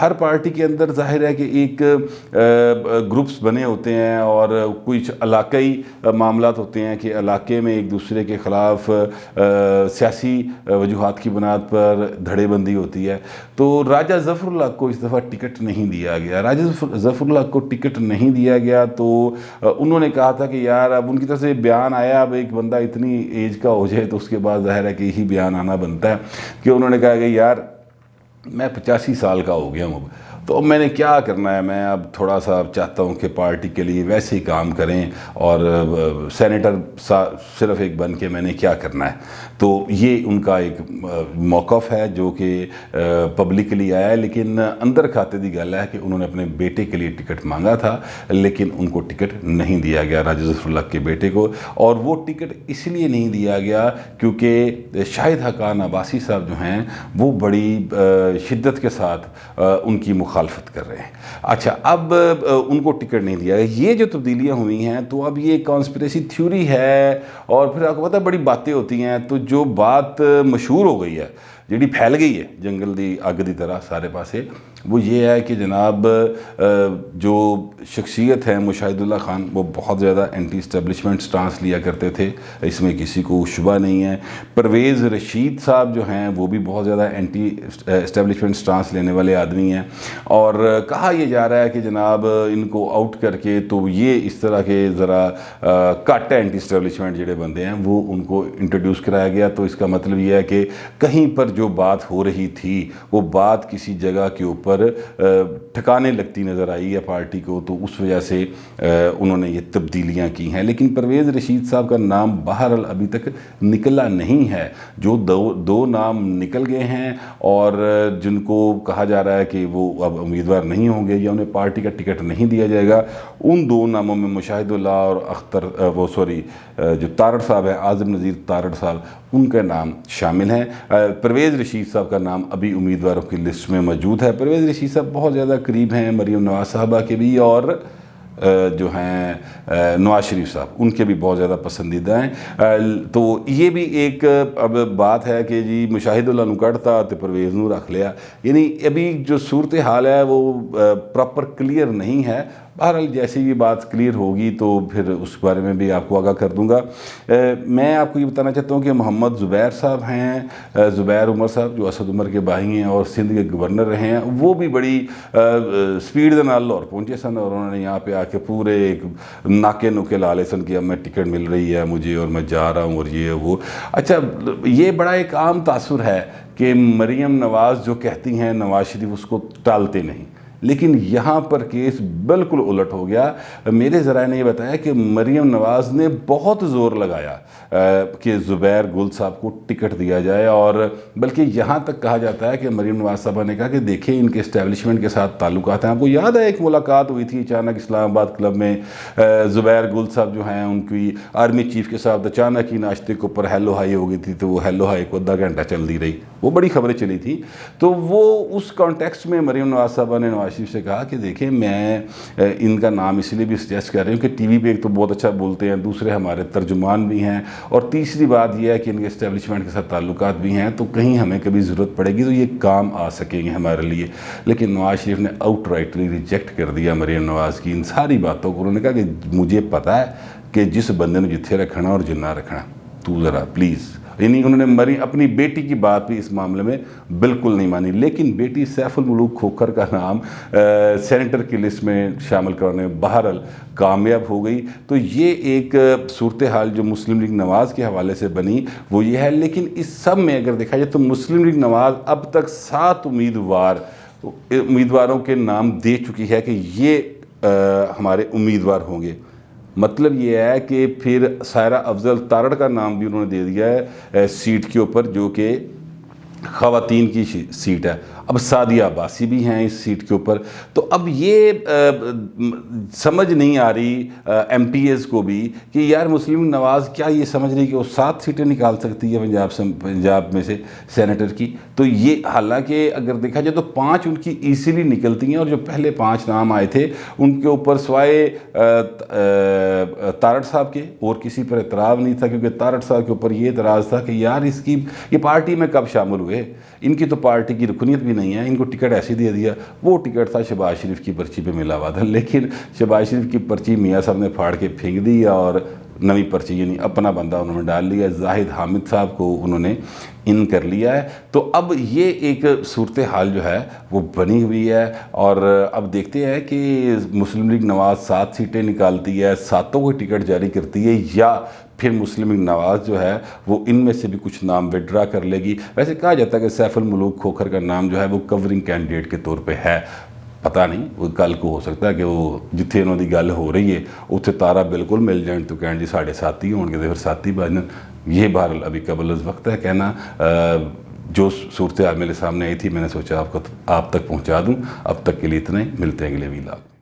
ہر party کے اندر ظاہر ہے کہ ایک گروپس بنے ہوتے ہیں اور کچھ علاقائی معاملات ہوتے ہیں کہ علاقے میں ایک دوسرے کے خلاف سیاسی وجوہات کی بنیاد پر دھڑے بندی ہوتی ہے. تو راجہ ظفر اللہ کو اس دفعہ ٹکٹ نہیں دیا گیا. راجہ ظفر اللہ کو ٹکٹ نہیں دیا گیا تو انہوں نے کہا تھا کہ یار اب ان کی طرف سے بیان آیا, اب ایک بندہ اتنی ایج کا ہو جائے تو اس کے بعد ظاہر ہے کہ یہی بیان آنا بنتا ہے کہ انہوں نے کہا کہ یار میں 85 سال کا ہو گیا ہوں, تو اب میں نے کیا کرنا ہے, میں اب تھوڑا سا چاہتا ہوں کہ پارٹی کے لیے ویسے ہی کام کریں اور سینیٹر صرف ایک بن کے میں نے کیا کرنا ہے. تو یہ ان کا ایک موقف ہے جو کہ پبلکلی آیا ہے, لیکن اندر کھاتے دی گل ہے کہ انہوں نے اپنے بیٹے کے لیے ٹکٹ مانگا تھا لیکن ان کو ٹکٹ نہیں دیا گیا, راجہ ظفر اللہ کے بیٹے کو. اور وہ ٹکٹ اس لیے نہیں دیا گیا کیونکہ شاہد حقان عباسی صاحب جو ہیں وہ بڑی شدت کے ساتھ ان کی مخالفت کر رہے ہیں. اچھا, اب ان کو ٹکٹ نہیں دیا گیا. یہ جو تبدیلیاں ہوئی ہیں تو اب یہ کانسپریسی تھیوری ہے, اور پھر آپ کو پتہ ہے بڑی باتیں ہوتی ہیں. تو جو بات مشہور ہو گئی ہے, جیڑی پھیل گئی ہے جنگل دی اگ دی طرح سارے پاسے, وہ یہ ہے کہ جناب جو شخصیت ہے مشاہد اللہ خان وہ بہت زیادہ اینٹی اسٹیبلشمنٹ سٹانس لیا کرتے تھے, اس میں کسی کو شبہ نہیں ہے. پرویز رشید صاحب جو ہیں وہ بھی بہت زیادہ اینٹی اسٹیبلشمنٹ سٹانس لینے والے آدمی ہیں, اور کہا یہ جا رہا ہے کہ جناب ان کو آؤٹ کر کے تو یہ اس طرح کے ذرا کٹ اینٹی اسٹیبلشمنٹ جڑے بندے ہیں وہ ان کو انٹروڈیوس کرایا گیا. تو اس کا مطلب یہ ہے کہ کہیں پر جو بات ہو رہی تھی وہ بات کسی جگہ کے اوپر ٹھکانے لگتی نظر آئی ہے پارٹی کو, تو اس وجہ سے انہوں نے یہ تبدیلیاں کی ہیں. لیکن پرویز رشید صاحب کا نام بہرحال ابھی تک نکلا نہیں ہے. جو دو نام نکل گئے ہیں اور جن کو کہا جا رہا ہے کہ وہ اب امیدوار نہیں ہوں گے یا انہیں پارٹی کا ٹکٹ نہیں دیا جائے گا, ان دو ناموں میں مشاہد اللہ اور جو تارڑ صاحب ہیں, اعظم نذیر تارڑ صاحب, ان کا نام شامل ہیں. پرویز رشید صاحب کا نام ابھی امیدواروں کی لسٹ میں موجود ہے. پرویز رشید صاحب بہت زیادہ قریب ہیں مریم نواز صاحبہ کے بھی, اور جو ہیں نواز شریف صاحب ان کے بھی بہت زیادہ پسندیدہ ہیں. تو یہ بھی ایک اب بات ہے کہ جی مشاہد اللہ نو کڑتا تو پرویز نو رکھ لیا, یعنی ابھی جو صورتحال ہے وہ پراپر کلیئر نہیں ہے. بہرحال جیسے یہ بات کلیئر ہوگی تو پھر اس بارے میں بھی آپ کو آگاہ کر دوں گا. میں آپ کو یہ بتانا چاہتا ہوں کہ محمد زبیر صاحب ہیں, زبیر عمر صاحب جو اسد عمر کے بھائی ہیں اور سندھ کے گورنر رہے ہیں, وہ بھی بڑی سپیڈ دے نال لاہور پہنچے سن, اور انہوں نے یہاں پہ آ کے پورے ایک ناکے نوکے لا لے سن کہ اب میں ٹکٹ مل رہی ہے مجھے اور میں جا رہا ہوں اور یہ وہ. اچھا, یہ بڑا ایک عام تاثر ہے کہ مریم نواز جو کہتی ہیں نواز شریف اس کو ٹالتے نہیں, لیکن یہاں پر کیس بالکل الٹ ہو گیا. میرے ذرائع نے یہ بتایا کہ مریم نواز نے بہت زور لگایا کہ زبیر گل صاحب کو ٹکٹ دیا جائے, اور بلکہ یہاں تک کہا جاتا ہے کہ مریم نواز صاحبہ نے کہا کہ دیکھیں ان کے اسٹیبلشمنٹ کے ساتھ تعلقات ہیں. آپ کو یاد ہے ایک ملاقات ہوئی تھی اچانک اسلام آباد کلب میں, زبیر گل صاحب جو ہیں ان کی آرمی چیف کے ساتھ اچانک ہی ناشتے کے اوپر ہیلو ہائی ہو گئی تھی, تو وہ ہیلو ہائی کو آدھا گھنٹہ چل دی رہی, وہ بڑی خبریں چلی تھی. تو وہ اس کانٹیکسٹ میں مریم نواز صاحبہ نے نواز شریف سے کہا کہ دیکھیں میں ان کا نام اس لیے بھی سجیسٹ کر رہی ہوں کہ ٹی وی پہ ایک تو بہت اچھا بولتے ہیں, دوسرے ہمارے ترجمان بھی ہیں, اور تیسری بات یہ ہے کہ ان کے اسٹیبلشمنٹ کے ساتھ تعلقات بھی ہیں, تو کہیں ہمیں کبھی ضرورت پڑے گی تو یہ کام آ سکیں گے ہمارے لیے. لیکن نواز شریف نے آؤٹ رائٹلی ریجیکٹ کر دیا مریم نواز کی ان ساری باتوں کو. انہوں نے کہا کہ مجھے پتہ ہے کہ جس بندے نے جتھے رکھنا اور جنہ رکھنا, تو ذرا پلیز. یعنی انہوں نے اپنی بیٹی کی بات بھی اس معاملے میں بالکل نہیں مانی. لیکن بیٹی سیف الملوک کھوکھر کا نام سینیٹر کی لسٹ میں شامل کرنے میں بہرحال کامیاب ہو گئی. تو یہ ایک صورتحال جو مسلم لیگ نواز کے حوالے سے بنی وہ یہ ہے. لیکن اس سب میں اگر دیکھا جائے تو مسلم لیگ نواز اب تک 7 امیدواروں کے نام دے چکی ہے کہ یہ ہمارے امیدوار ہوں گے. مطلب یہ ہے کہ پھر سائرہ افضل تارڑ کا نام بھی انہوں نے دے دیا ہے سیٹ کے اوپر, جو کہ خواتین کی سیٹ ہے. اب سعدیہ عباسی بھی ہیں اس سیٹ کے اوپر. تو اب یہ سمجھ نہیں آ رہی ایم پی ایز کو بھی کہ یار مسلم نواز کیا یہ سمجھ رہی کہ وہ 7 سیٹیں نکال سکتی ہے پنجاب میں سے سینیٹر کی. تو یہ حالانکہ اگر دیکھا جائے تو 5 ان کی ایزیلی نکلتی ہیں, اور جو پہلے 5 نام آئے تھے ان کے اوپر سوائے تارڑ صاحب کے اور کسی پر اعتراض نہیں تھا, کیونکہ تارڑ صاحب کے اوپر یہ اعتراض تھا کہ یار اس کی یہ پارٹی میں کب شامل ہوئے, ان کی تو پارٹی کی رکنیت بھی بھی نہیں ہے, ان کو ٹکٹ ایسی دے دیا. وہ ٹکٹ تھا شہباز شریف کی پرچی پہ ملا ہوا تھا, لیکن شہباز شریف کی پرچی میاں صاحب نے پھاڑ کے پھینک دی اور نئی پرچی یعنی اپنا بندہ انہوں نے ڈال لیا. زاہد حامد صاحب کو انہوں نے ان کر لیا ہے. تو اب یہ ایک صورتحال جو ہے وہ بنی ہوئی ہے, اور اب دیکھتے ہیں کہ مسلم لیگ نواز 7 سیٹیں نکالتی ہے, 7 کو ٹکٹ جاری کرتی ہے, یا پھر مسلم لیگ نواز جو ہے وہ ان میں سے بھی کچھ نام وڈرا کر لے گی. ویسے کہا جاتا ہے کہ سیف الملوک کھوکھر کا نام جو ہے وہ کورنگ کینڈیڈیٹ کے طور پہ ہے. پتہ نہیں, وہ کل کو ہو سکتا ہے کہ وہ جتھے انہوں دی گل ہو رہی ہے اتنے تارا بالکل مل جائیں تو کہیں جی ساڑھے ساتھی ہوں گے تو پھر ساتھی بن. یہ بہرحال ابھی قبل از وقت ہے کہنا. جو صورتحال میرے سامنے آئی تھی میں نے سوچا آپ تک پہنچا دوں. اب تک کے لیے اتنا ہی, ملتے ہیں اگلے ویلاگ.